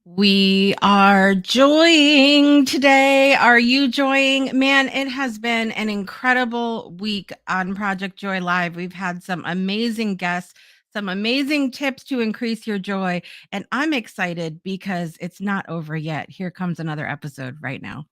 We are joying today. Are you joying? Man, it has been an incredible week on Project Joy Live. We've had some amazing guests, some amazing tips to increase your joy, and I'm excited because it's not over yet. Here comes another episode right now.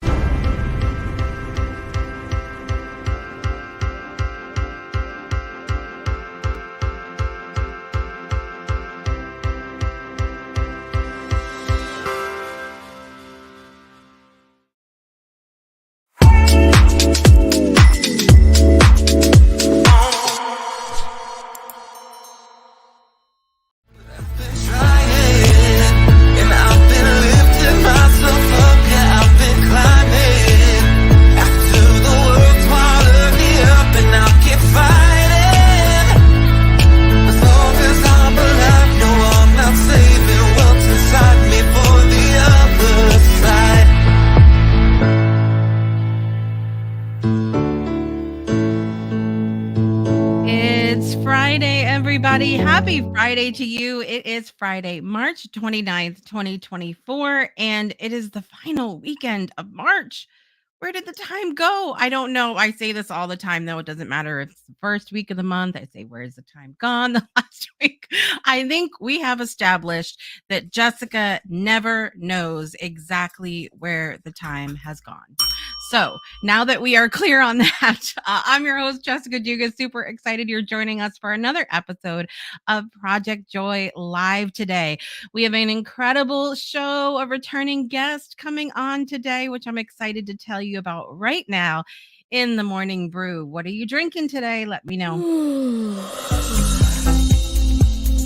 Everybody, happy Friday to you. It is Friday, March 29th, 2024, and it is the final weekend of March. Where did the time go? I don't know. I say this all the time, though. It doesn't matter if it's the first week of the month. I say, where's the time gone the last week? I think we have established that Jessica never knows exactly where the time has gone. So now that we are clear on that, I'm your host, Jessica Dugas. Super excited you're joining us for another episode of Project Joy Live today. We have an incredible show, a returning guest coming on today, which I'm excited to tell you about right now in the morning brew. What are you drinking today? Let me know.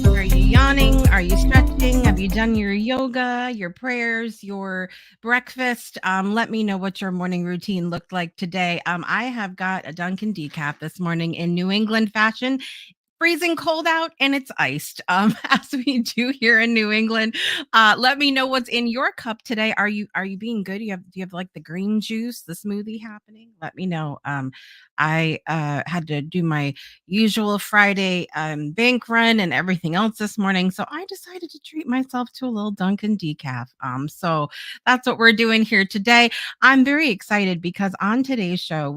Are you yawning? Are you stretching? Have you done your yoga, your prayers, your breakfast? Let me know what your morning routine looked like today. I have got a Dunkin' decaf this morning in New England fashion. Freezing cold out and it's iced, as we do here in New England. Let me know what's in your cup today. Are you being good? Do you have like the green juice, the smoothie happening? Let me know. I had to do my usual Friday bank run and everything else this morning, so I decided to treat myself to a little Dunkin' decaf. So that's what we're doing here today. I'm very excited because on today's show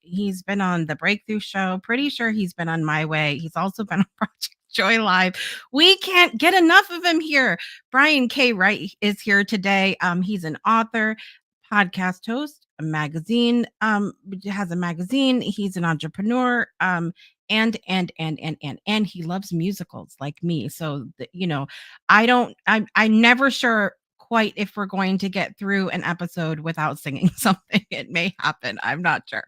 he's been on the Breakthrough Show. Pretty sure he's been on My Way. He's also been on Project Joy Live. We can't get enough of him here. Brian K Wright is here today. He's an author, podcast host, a magazine, has a magazine. He's an entrepreneur, and he loves musicals like me. So I'm never sure quite if we're going to get through an episode without singing something. It may happen. I'm not sure.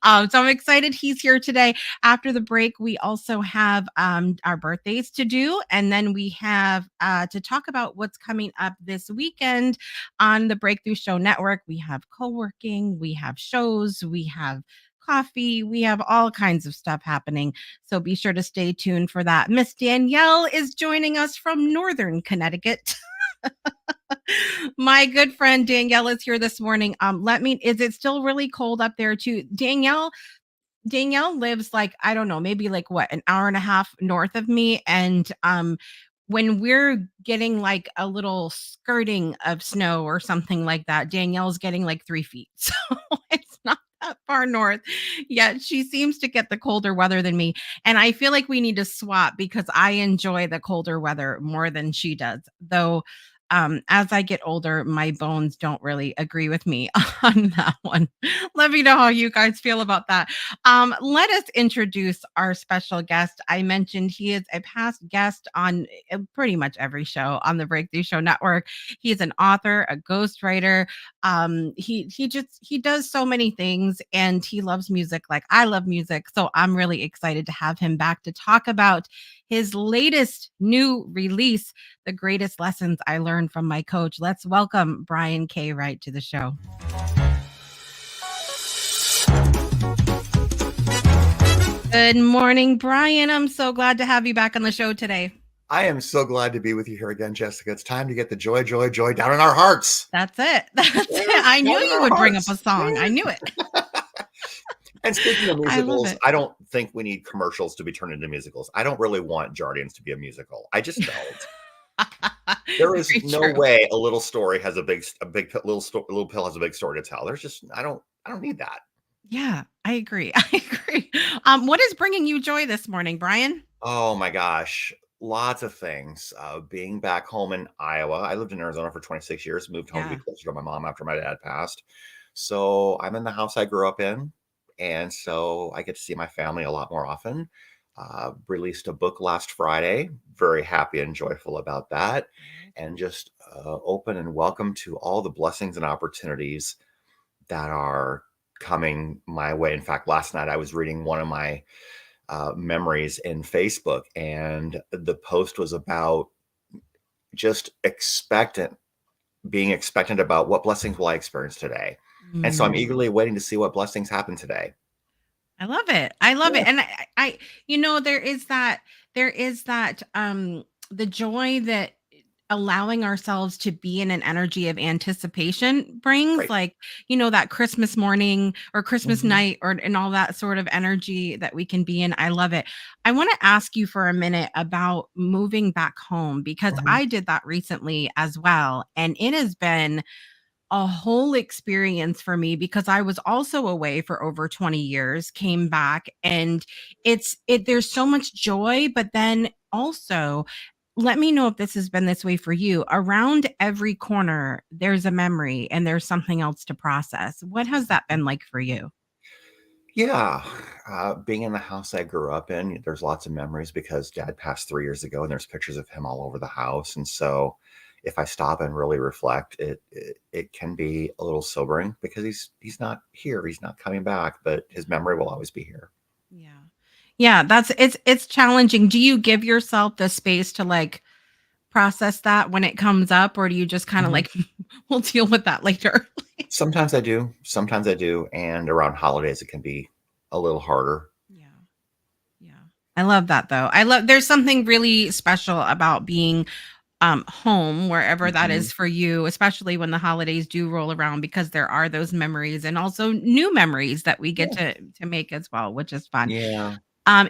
So I'm excited he's here today. After the break, we also have our birthdays to do. And then we have to talk about what's coming up this weekend on the Breakthrough Show Network. We have co-working, we have shows, we have coffee, we have all kinds of stuff happening. So be sure to stay tuned for that. Miss Danielle is joining us from Northern Connecticut. My good friend Danielle is here this morning. Is it still really cold up there too? Danielle lives like, I don't know, maybe like what, an hour and a half north of me. And when we're getting like a little skirting of snow or something like that, Danielle's getting like 3 feet. So it's not that far north, yet she seems to get the colder weather than me. And I feel like we need to swap because I enjoy the colder weather more than she does. Though as I get older, my bones don't really agree with me on that one. Let me know how you guys feel about that. Let us introduce our special guest. I mentioned he is a past guest on pretty much every show on the Breakthrough Show Network. He's an author, a ghostwriter. He does so many things, and he loves music like I love music. So I'm really excited to have him back to talk about his latest new release, The Greatest Lessons I Learned from My Coach. Let's welcome Brian K Wright to the show. Good morning, Brian. I'm so glad to have you back on the show today. I am so glad to be with you here again, Jessica. It's time to get the joy, joy, joy down in our hearts. That's it. I knew you would bring up a song. I knew it. And speaking of musicals, I don't think we need commercials to be turned into musicals. I don't really want Jardians to be a musical. I just don't. There is Very no true. way a little story has a little pill has a big story to tell. There's just I don't need that. Yeah, I agree. I agree. What is bringing you joy this morning, Brian? Oh my gosh, lots of things. Being back home in Iowa, I lived in Arizona for 26 years, moved home to be Yeah. closer to my mom after my dad passed. So I'm in the house I grew up in, and so I get to see my family a lot more often. Released a book last Friday. Very happy and joyful about that, Oh, and cool. just open and welcome to all the blessings and opportunities that are coming my way. In fact, last night I was reading one of my memories in Facebook, and the post was about just being expectant about what blessings will I experience today. And so I'm Mm. eagerly waiting to see what blessings happen today. I love it. I love Yeah, it. And there is that the joy that allowing ourselves to be in an energy of anticipation brings, right. like, that Christmas morning or Christmas Hmm. night or and all that sort of energy that we can be in. I love it. I want to ask you for a minute about moving back home because Hmm. I did that recently as well, and it has been a whole experience for me because I was also away for over 20 years, came back, and there's so much joy, but then also, let me know if this has been this way for you. Around every corner, there's a memory and there's something else to process. What has that been like for you? Yeah, being in the house I grew up in, there's lots of memories because dad passed 3 years ago, and there's pictures of him all over the house. And so, if I stop and really reflect, it can be a little sobering because he's not here, he's not coming back, but his memory will always be here. Yeah. Yeah, it's challenging. Do you give yourself the space to like process that when it comes up, or do you just kind of Mhm. like we'll deal with that later? Sometimes I do, and around holidays it can be a little harder. Yeah. Yeah. I love that though. There's something really special about being home wherever that Mhm. is for you, especially when the holidays do roll around because there are those memories and also new memories that we get Yeah, to make as well, which is fun. yeah.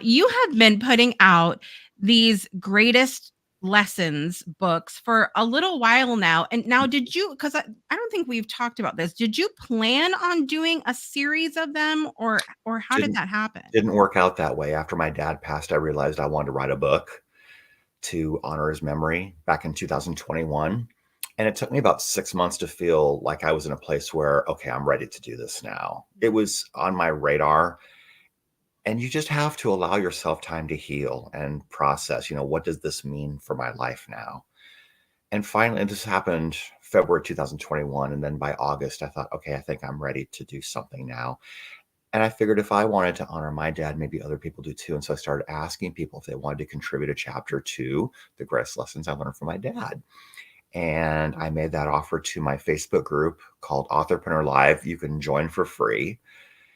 You have been putting out these greatest lessons books for a little while now. And now, because I don't think we've talked about this, did you plan on doing a series of them or how did Didn't that happen? didn't work out that way. After my dad passed, I realized I wanted to write a book to honor his memory back in 2021. And it took me about 6 months to feel like I was in a place where, okay, I'm ready to do this now. It Mm, was on my radar. And you just have to allow yourself time to heal and process, what does this mean for my life now? And finally, and this happened February 2021. And then by August, I thought, okay, I think I'm ready to do something now. And I figured if I wanted to honor my dad, maybe other people do too. And so I started asking people if they wanted to contribute a chapter to the greatest lessons I learned from my dad. And I made that offer to my Facebook group called Authorpreneur Live. You can join for free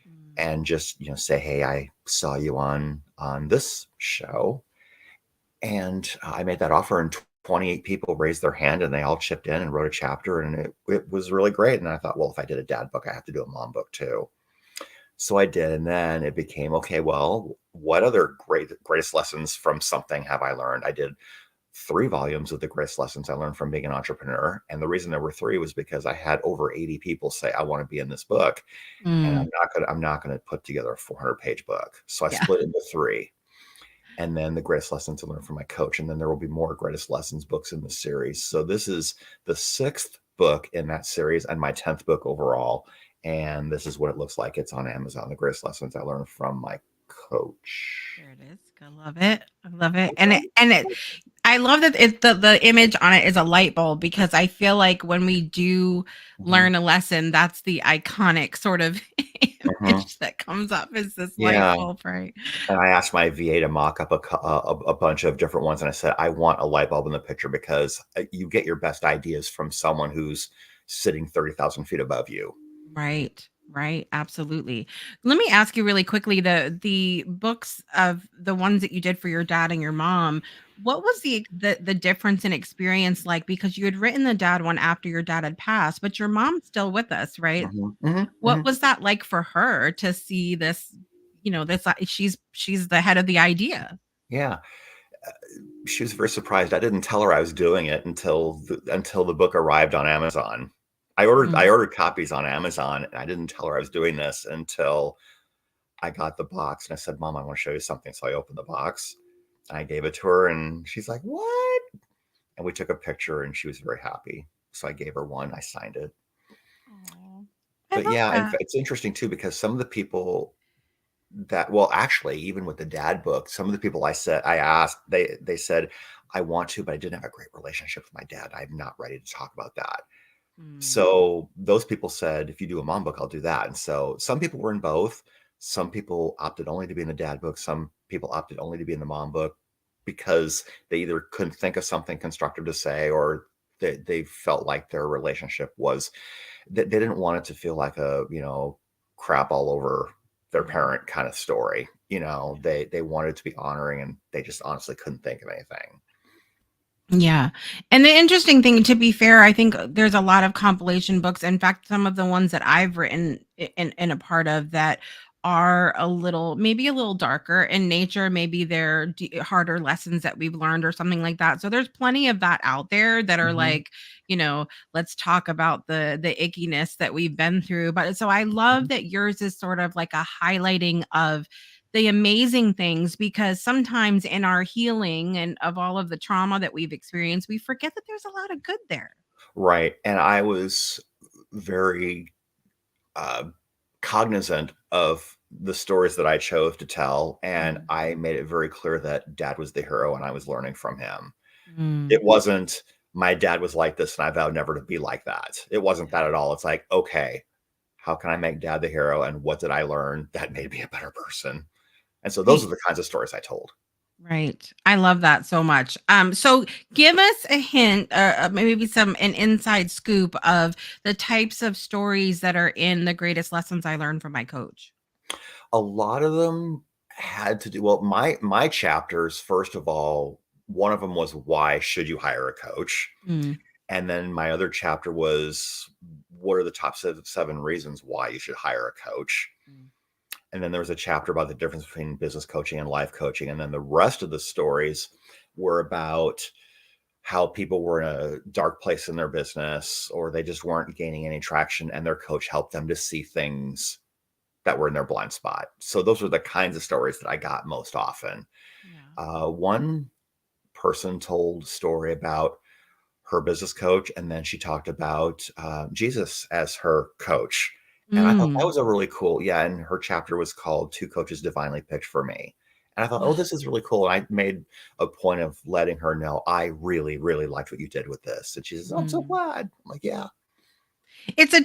mm, and just say, hey, I saw you on this show. And I made that offer, and 28 people raised their hand, and they all chipped in and wrote a chapter, and it was really great. And I thought, well, if I did a dad book, I have to do a mom book too. So I did, and then it became, okay, well, what other greatest lessons from something have I learned? I did 3 volumes of the greatest lessons I learned from being an entrepreneur. And the reason there were three was because I had over 80 people say, I want to be in this book. And mm, I'm not gonna put together a 400-page book. So I yeah. split into three. And then the greatest lessons to learn from my coach. And then there will be more greatest lessons books in the series. So this is the sixth book in that series and my 10th book overall. And this is what it looks like. It's on Amazon. The greatest lessons I learned from my coach. There it is. I love it. I love it. And I love that the image on it is a light bulb because I feel like when we do Mhm, learn a lesson, that's the iconic sort of mhm. image that comes up is this light Yeah. bulb, right? And I asked my VA to mock up a bunch of different ones. And I said, I want a light bulb in the picture because you get your best ideas from someone who's sitting 30,000 feet above you. Right. Right. Absolutely. Let me ask you really quickly the books of the ones that you did for your dad and your mom. What was the difference in experience like? Because you had written the dad one after your dad had passed, but your mom's still with us, right? Mhm, mhm, What mhm. was that like for her to see this, she's the head of the idea? Yeah. She was very surprised. I didn't tell her I was doing it until the book arrived on Amazon. I Mm. ordered copies on Amazon, and I didn't tell her I was doing this until I got the box, and I said, "Mom, I want to show you something." So I opened the box, and I gave it to her, and she's like, "What?" And we took a picture, and she was very happy. So I gave her one. I signed it. Aw. I But love yeah, and that. it's interesting too because some of the people that well, actually, even with the dad book, some of the people I asked, they said, "I want to, but I didn't have a great relationship with my dad. I'm not ready to talk about that." Mm. So those people said, "If you do a mom book, I'll do that." And so some people were in both. Some people opted only to be in the dad book. Some people opted only to be in the mom book because they either couldn't think of something constructive to say, or they felt like their relationship was they didn't want it to feel like a crap all over their Mhm. parent kind of story. Yeah. They wanted to be honoring, and they just honestly couldn't think of anything. Yeah. And the interesting thing, to be fair, I think there's a lot of compilation books. In fact, some of the ones that I've written in a part of that are a little, maybe a little darker in nature. Maybe they're harder lessons that we've learned or something like that. So there's plenty of that out there that are Hmm. like, let's talk about the ickiness that we've been through. But so I love that yours is sort of like a highlighting of the amazing things, because sometimes in our healing and of all of the trauma that we've experienced, we forget that there's a lot of good there. Right. And I was very uh, cognizant of the stories that I chose to tell, and Mm. I made it very clear that dad was the hero and I was learning from him. Mm. It wasn't my dad was like this and I vowed never to be like that. It wasn't that at all. It's like, okay, how can I make dad the hero? And what did I learn that made me a better person? And so those Right. are the kinds of stories I told. Right. I love that so much. So give us a hint, maybe an inside scoop of the types of stories that are in the greatest lessons I learned from my coach. A lot of them had to do well, my chapters, first of all, one of them was why should you hire a coach? Mm. And then my other chapter was what are the top seven reasons why you should hire a coach? Mm. And then there was a chapter about the difference between business coaching and life coaching. And then the rest of the stories were about how people were in a dark place in their business or they just weren't gaining any traction and their coach helped them to see things that were in their blind spot. So those were the kinds of stories that I got most often. Yeah. One person told a story about her business coach, and then she talked about Jesus as her coach. And I thought that Mm. was a really cool, yeah. And her chapter was called Two Coaches Divinely Picked for Me. And I thought, oh, Wow. this is really cool. And I made a point of letting her know I really, really liked what you did with this. And she says, oh, I'm so Mm. glad. I'm like, yeah. It's a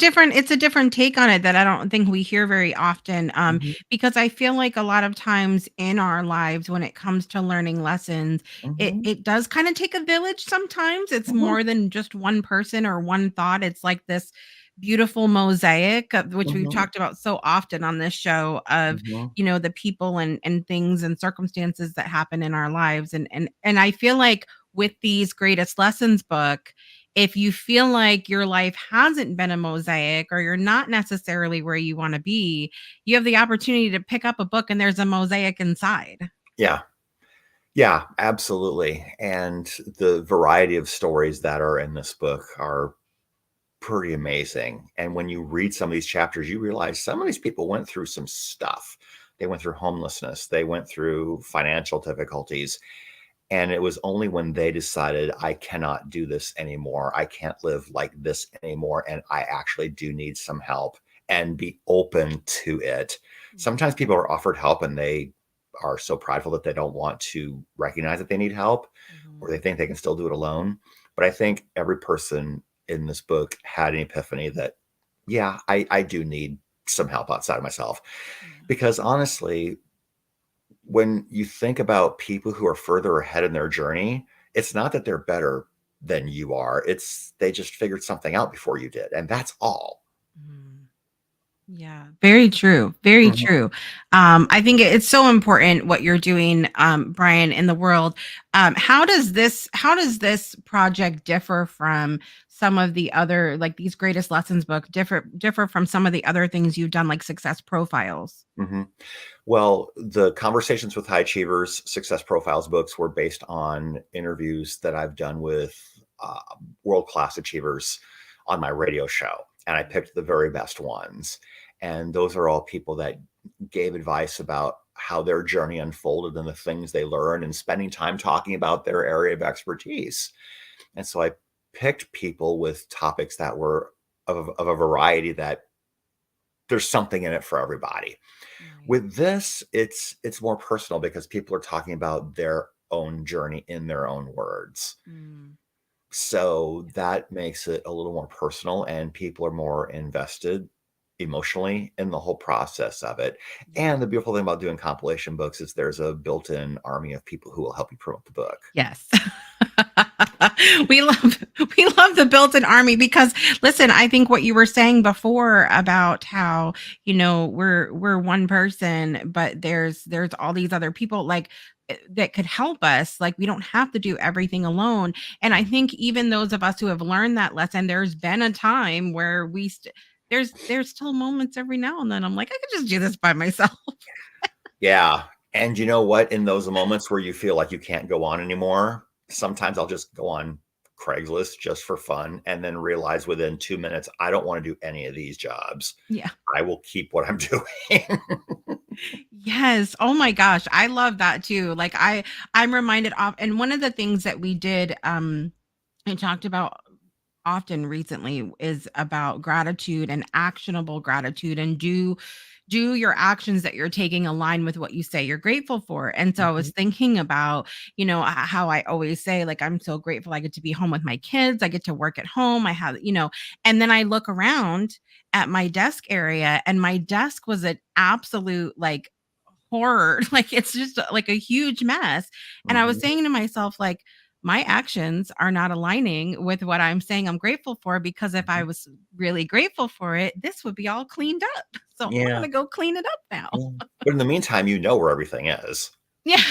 different take on it that I don't think we hear very often, Hmm. because I feel like a lot of times in our lives when it comes to learning lessons, it Hmm. it does kind of take a village sometimes. It's Hmm. more than just one person or one thought. It's like this beautiful mosaic of which we've Hmm. talked about so often on this show of, Hmm. the people and things and circumstances that happen in our lives. And I feel like with these greatest lessons book, if you feel like your life hasn't been a mosaic or you're not necessarily where you want to be, you have the opportunity to pick up a book and there's a mosaic inside. Yeah. Yeah, absolutely. And the variety of stories that are in this book are pretty amazing. And when you read some of these chapters, you realize some of these people went through some stuff. They went through homelessness, they went through financial difficulties. And it was only when they decided, I cannot do this anymore. I can't live like this anymore. And I actually do need some help and be open to it. Sometimes people are offered help and they are so prideful that they don't want to recognize that they need help or they Mhm. think they can still do it alone. But I think every person in this book had an epiphany that, yeah, I do need some help outside of myself. Yeah. Because honestly, when you think about people who are further ahead in their journey, it's not that they're better than you are. It's they just figured something out before you did. And that's all. Mhm. Yeah, very true. Very Mhm, true. I think it's so important what you're doing, Brian, in the world. How does this project differ from some of the other, like these greatest lessons book, differ from some of the other things you've done, like success profiles? mhm. Well, the Conversations with High Achievers Success Profiles books were based on interviews that I've done with uh, world class achievers on my radio show. And I picked the very best ones. And those are all people that gave advice about how their journey unfolded and the things they learned and spending time talking about their area of expertise. And so I picked people with topics that were of a variety that there's something in it for everybody. Right. With this, it's more personal because people are talking about their own journey in their own words. Mm, So yeah. that makes it a little more personal and people are more invested emotionally in the whole process of it. Yeah. And the beautiful thing about doing compilation books is there's a built-in army of people who will help you promote the book. Yes. we love we love the built-in army because listen, I think what you were saying before about how, we're one person, but there's all these other people like that could help us. Like we don't have to do everything alone. And I think even those of us who have learned that lesson, there's been a time where there's still moments every now and then I'm like, I could just do this by myself. Yeah. And you know what? In those moments where you feel like you can't go on anymore, sometimes I'll just go on Craigslist just for fun and then realize within 2 minutes, I don't want to do any of these jobs. Yeah. I will keep what I'm doing. Yes. Oh my gosh. I love that too. Like I'm reminded of, and one of the things that we did, and talked about often recently is about gratitude and actionable gratitude, and do your actions that you're taking align with what you say you're grateful for. And so I was Mhm. thinking about, how I always say, like, I'm so grateful I get to be home with my kids, I get to work at home, I have, and then I look around at my desk area, and my desk was an absolute like horror. Like it's just like a huge mess. And I was Mhm. saying to myself, like, my actions are not aligning with what I'm saying I'm grateful for, because if I Mhm. was really grateful for it, this would be all cleaned up. So I'm Yeah. going to go clean it up now. Yeah. But in the meantime, you know where everything is. Yeah.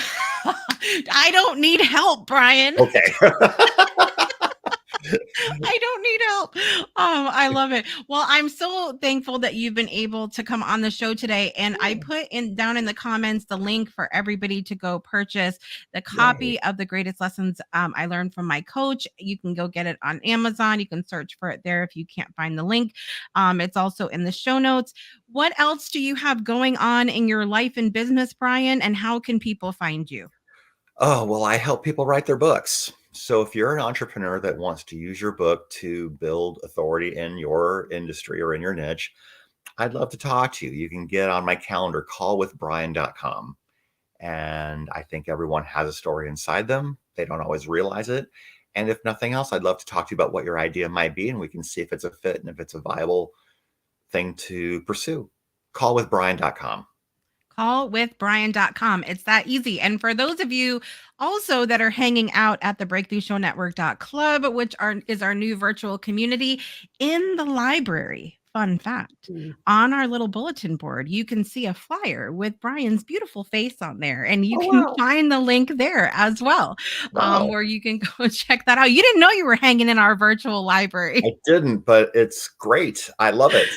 I don't need help, Brian. Okay. I don't need help. I love it. Well, I'm so thankful that you've been able to come on the show today. And I Yeah. put in down in the comments the link for everybody to go purchase the Yay. copy of the greatest lessons I learned from my coach. You can go get it on Amazon. You can search for it there if you can't find the link. It's also in the show notes. What else do you have going on in your life and business, Brian? And how can people find you? Oh, well, I help people write their books. So if you're an entrepreneur that wants to use your book to build authority in your industry or in your niche, I'd love to talk to you. You can get on my calendar, callwithbrian.com. And I think everyone has a story inside them. They don't always realize it. And if nothing else, I'd love to talk to you about what your idea might be, and we can see if it's a fit and if it's a viable thing to pursue. Callwithbrian.com. Callwithbrian.com. It's that easy. And for those of you also that are hanging out at the breakthroughshownetwork.club, which is our new virtual community in the library. Fun fact, Mm. on our little bulletin board, you can see a flyer with Brian's beautiful face on there, and you Oh, can wow. find the link there as well, Wow. where you can go check that out. You didn't know you were hanging in our virtual I library. didn't, but it's great. I love it.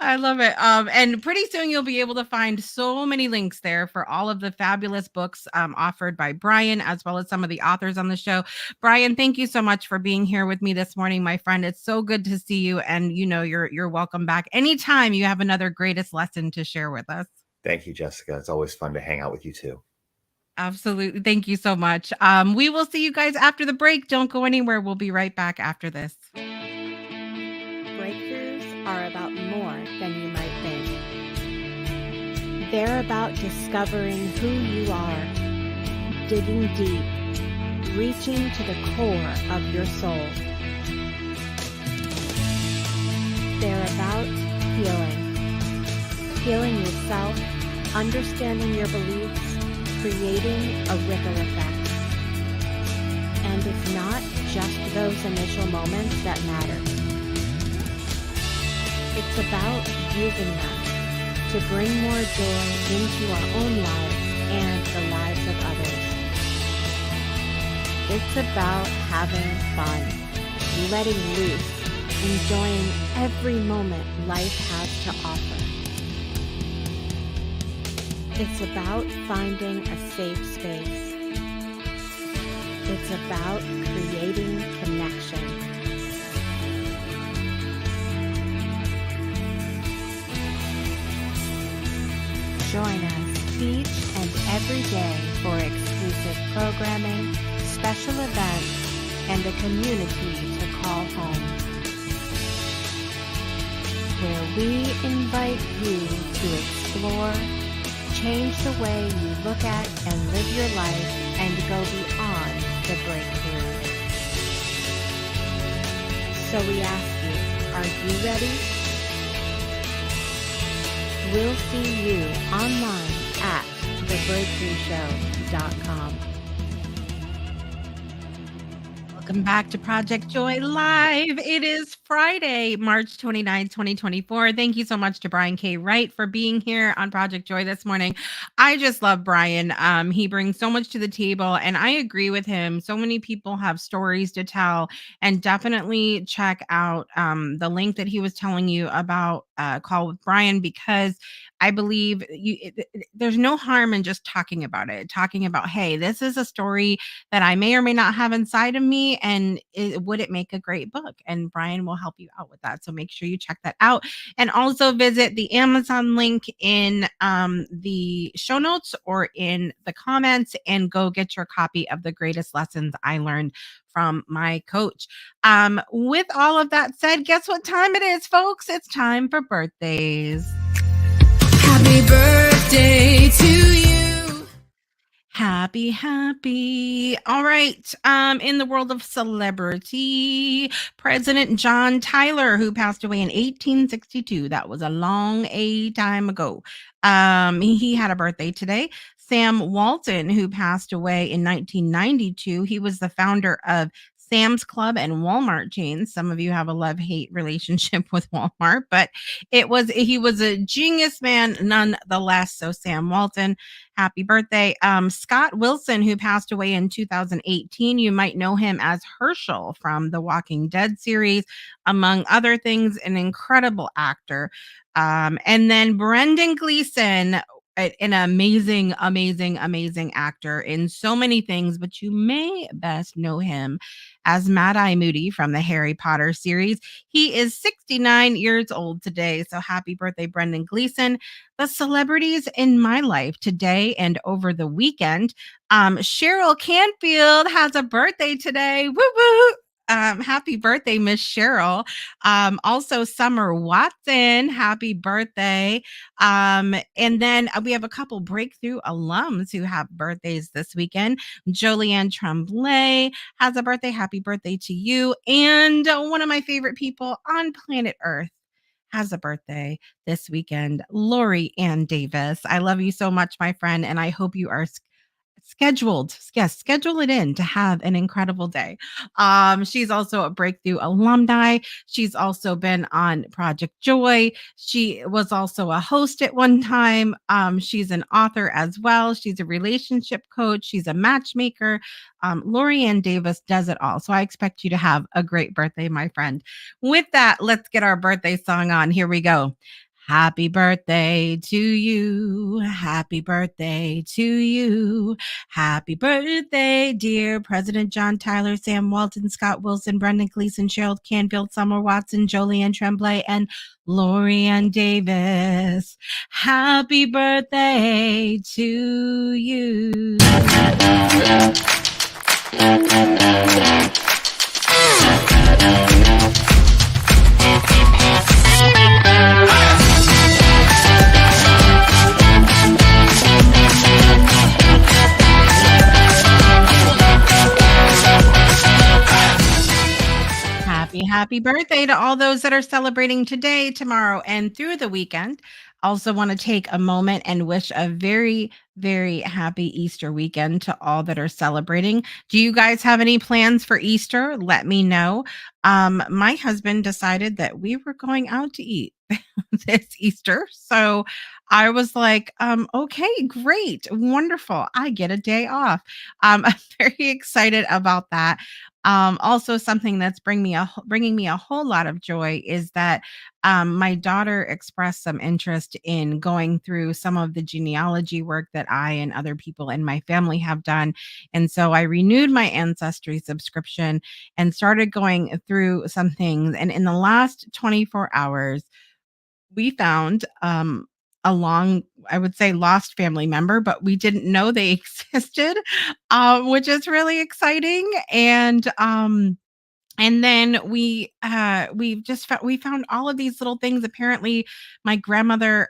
I love it. And pretty soon you'll be able to find so many links there for all of the fabulous books offered by Brian, as well as some of the authors on the show. Brian, thank you so much for being here with me this morning, my friend. It's so good to see you, and you're welcome back anytime you have another greatest lesson to share with us. Thank you, Jessica. It's always fun to hang out with you too. Absolutely, thank you so much. We will see you guys after the break. Don't go anywhere. We'll be right back after this. Breakthroughs are about more than you might think. They're about discovering who you are, digging deep, reaching to the core of your soul. They're about healing yourself, understanding your beliefs, creating a ripple effect. And it's not just those initial moments that matter. It's about using them to bring more joy into our own lives and the lives of others. It's about having fun, letting loose, enjoying every moment life has to offer. It's about finding a safe space. It's about creating connection. Join us each and every day for exclusive programming, special events, and a community to call home, where we invite you to explore, change the way you look at and live your life, and go beyond the breakthrough. So we ask you, are you ready? We'll see you online at thebreakthroughshow.com. Welcome back to Project Joy Live. It is Friday, March 29, 2024. Thank you so much to Brian K. Wright for being here on Project Joy this morning. I just love Brian. He brings so much to the table, and I agree with him. So many people have stories to tell, and definitely check out the link that he was telling you about, Call with Brian, because I believe there's no harm in just talking about it, talking about, hey, this is a story that I may or may not have inside of me, and would it make a great book? And Brian will help you out with that. So make sure you check that out, and also visit the Amazon link in the show notes or in the comments, and go get your copy of The Greatest Lessons I Learned from My Coach. With all of that said, guess what time it is, folks? It's time for birthdays. Happy birthday to you. Happy. All right. In the world of celebrity, President John Tyler, who passed away in 1862. That was a long time ago. He had a birthday today. Sam Walton, who passed away in 1992. He was the founder of Sam's Club and Walmart chains. Some of you have a love-hate relationship with Walmart, but he was a genius man nonetheless. So Sam Walton, happy birthday. Scott Wilson, who passed away in 2018. You might know him as Herschel from the Walking Dead series, among other things, an incredible actor. And then Brendan Gleeson, an amazing actor in so many things, but you may best know him as Mad-Eye Moody from the Harry Potter series. He is 69 years old today, so happy birthday, Brendan Gleeson. The celebrities in my life today and over the weekend. Cheryl Canfield has a birthday today. Woo woo! Happy birthday, Miss Cheryl. Also, Summer Watson, happy birthday. And then we have a couple breakthrough alums who have birthdays this weekend. Jolianne Tremblay has a birthday. Happy birthday to you. And one of my favorite people on planet Earth has a birthday this weekend, Lori Ann Davis. I love you so much, my friend, and I hope you are scheduled. Yes, schedule it in to have an incredible day. She's also a breakthrough alumni. She's also been on Project Joy. She was also a host at one time. She's an author as well. She's a relationship coach. She's a matchmaker. Lori Ann Davis does it all. So I expect you to have a great birthday, my friend. With that, let's get our birthday song on. Here we go. Happy birthday to you. Happy birthday to you. Happy birthday, dear President John Tyler, Sam Walton, Scott Wilson, Brendan Gleeson, Cheryl Canfield, Summer Watson, Jolianne Tremblay, and Lori Ann Davis. Happy birthday to you. Happy birthday to all those that are celebrating today, tomorrow, and through the weekend. Also want to take a moment and wish a very, very happy Easter weekend to all that are celebrating. Do you guys have any plans for Easter? Let me know. My husband decided that we were going out to eat this Easter. So I was like, okay, great, wonderful. I get a day off. I'm very excited about that. Also, something that's bringing me a whole lot of joy is that my daughter expressed some interest in going through some of the genealogy work that I and other people in my family have done. And so I renewed my Ancestry subscription and started going through some things. And in the last 24 hours, we found a long, I would say, lost family member, but we didn't know they existed, which is really exciting. And then we found all of these little things. Apparently, my grandmother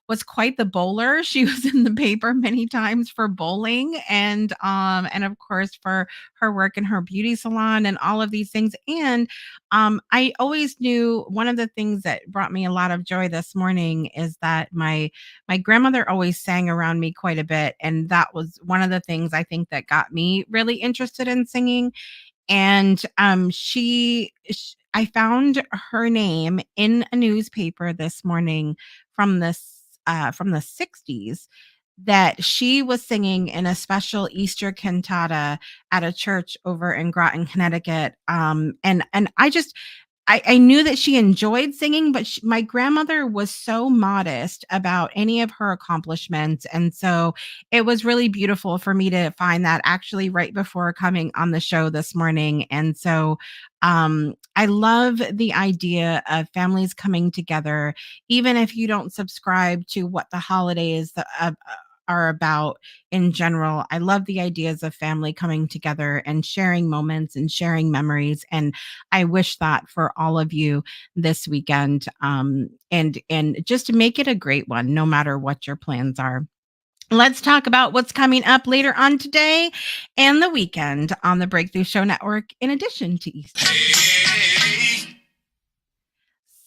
was quite the bowler. She was in the paper many times for bowling, and of course for her work in her beauty salon and all of these things. And I always knew one of the things that brought me a lot of joy this morning is that my grandmother always sang around me quite a bit, and that was one of the things I think that got me really interested in singing. And I found her name in a newspaper this morning from the 60s, that she was singing in a special Easter cantata at a church over in Groton, Connecticut. And I knew that she enjoyed singing, but my grandmother was so modest about any of her accomplishments. And so it was really beautiful for me to find that actually right before coming on the show this morning. And so I love the idea of families coming together, even if you don't subscribe to what the holidays are about in general. I love the ideas of family coming together and sharing moments and sharing memories. And I wish that for all of you this weekend. And just to make it a great one, no matter what your plans are. Let's talk about what's coming up later on today and the weekend on the Breakthrough Show Network, in addition to Easter.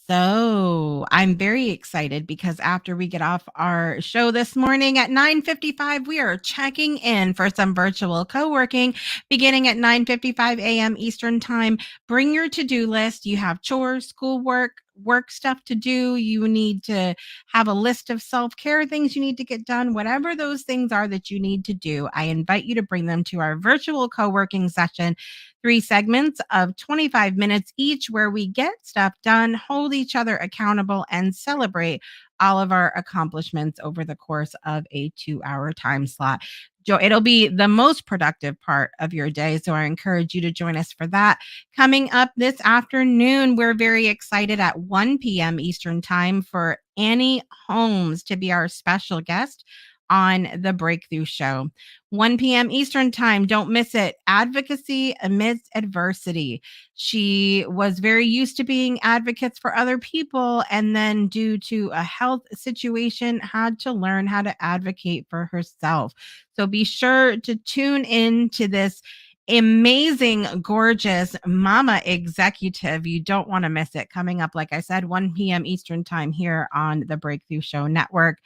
So I'm very excited because after we get off our show this morning at 9:55, we are checking in for some virtual co-working beginning at 9:55 a.m. Eastern Time. Bring your to-do list. You have chores, schoolwork, work stuff to do. You need to have a list of self-care things you need to get done. Whatever those things are that you need to do, I invite you to bring them to our virtual co-working session. 3 segments of 25 minutes each where we get stuff done, hold each other accountable, and celebrate all of our accomplishments over the course of a 2-hour time slot. It'll be the most productive part of your day, so I encourage you to join us for that. Coming up this afternoon, we're very excited at 1 p.m. Eastern Time for Annie Holmes to be our special guest on the Breakthrough Show. 1 p.m. Eastern Time. Don't miss it. Advocacy amidst adversity. She was very used to being advocates for other people, and then due to a health situation, had to learn how to advocate for herself. So be sure to tune in to this amazing, gorgeous mama executive. You don't want to miss it. Coming up, like I said, 1 p.m. Eastern Time here on the Breakthrough Show Network.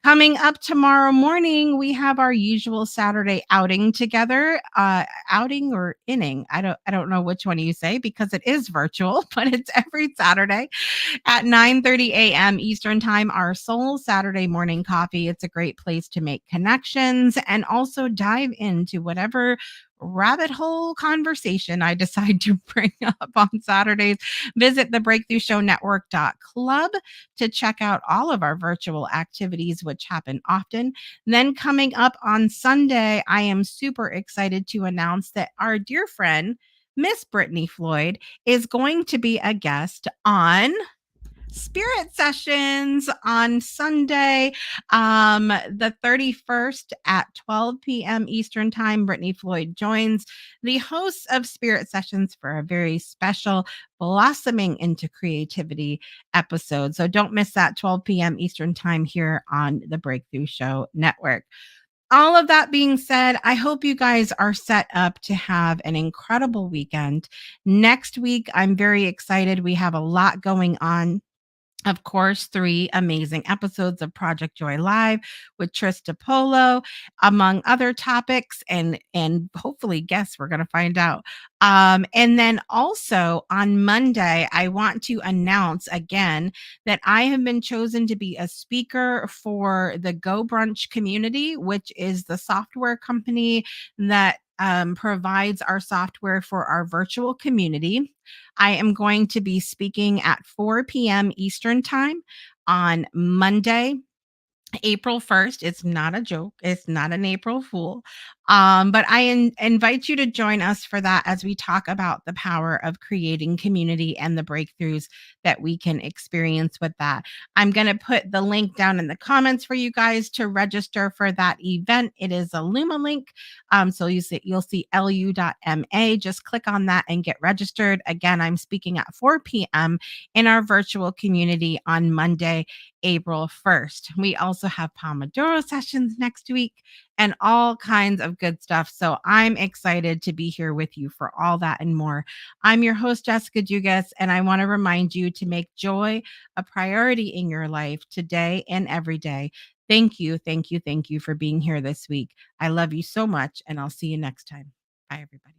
Coming up tomorrow morning, we have our usual Saturday outing together. Outing or inning. I don't know which one you say because it is virtual, but it's every Saturday at 9:30 a.m. Eastern Time, our Soul Saturday morning coffee. It's a great place to make connections and also dive into whatever rabbit hole conversation I decide to bring up on Saturdays. Visit the breakthroughshownetwork.club to check out all of our virtual activities, which happen often. Then coming up on Sunday, I am super excited to announce that our dear friend, Miss Brittany Floyd, is going to be a guest on Spirit Sessions on Sunday, the 31st at 12 p.m. Eastern Time. Brittany Floyd joins the hosts of Spirit Sessions for a very special Blossoming into Creativity episode. So don't miss that 12 p.m. Eastern Time here on the Breakthrough Show Network. All of that being said, I hope you guys are set up to have an incredible weekend. Next week, I'm very excited. We have a lot going on. Of course, 3 amazing episodes of Project Joy Live with Trista Polo, among other topics and hopefully guests. We're going to find out. And then also on Monday, I want to announce again that I have been chosen to be a speaker for the Go Brunch community, which is the software company that provides our software for our virtual community. I am going to be speaking at 4 p.m. Eastern Time on Monday, April 1st. It's not a joke. It's not an April Fool. But I invite you to join us for that as we talk about the power of creating community and the breakthroughs that we can experience with that. I'm going to put the link down in the comments for you guys to register for that event. It is a Luma link. So you'll see lu.ma. Just click on that and get registered. Again, I'm speaking at 4 p.m. in our virtual community on Monday, April 1st. We also have Pomodoro sessions next week and all kinds of good stuff. So I'm excited to be here with you for all that and more. I'm your host, Jessica Dugas, and I want to remind you to make joy a priority in your life today and every day. Thank you, thank you, thank you for being here this week. I love you so much, and I'll see you next time. Bye, everybody.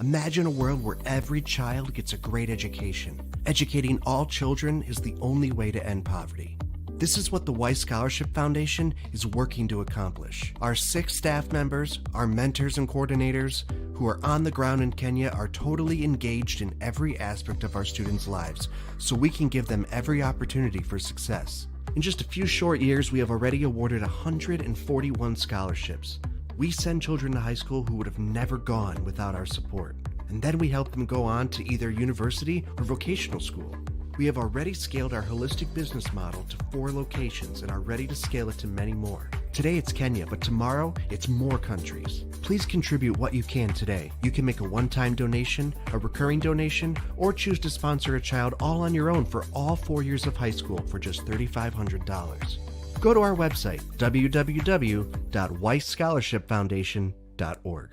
Imagine a world where every child gets a great education. Educating all children is the only way to end poverty. This is what the Weiss Scholarship Foundation is working to accomplish. Our 6 staff members, our mentors and coordinators, who are on the ground in Kenya, are totally engaged in every aspect of our students' lives, so we can give them every opportunity for success. In just a few short years, we have already awarded 141 scholarships. We send children to high school who would have never gone without our support. And then we help them go on to either university or vocational school. We have already scaled our holistic business model to 4 locations and are ready to scale it to many more. Today it's Kenya, but tomorrow it's more countries. Please contribute what you can today. You can make a one-time donation, a recurring donation, or choose to sponsor a child all on your own for all 4 years of high school for just $3,500. Go to our website, www.weissscholarshipfoundation.org.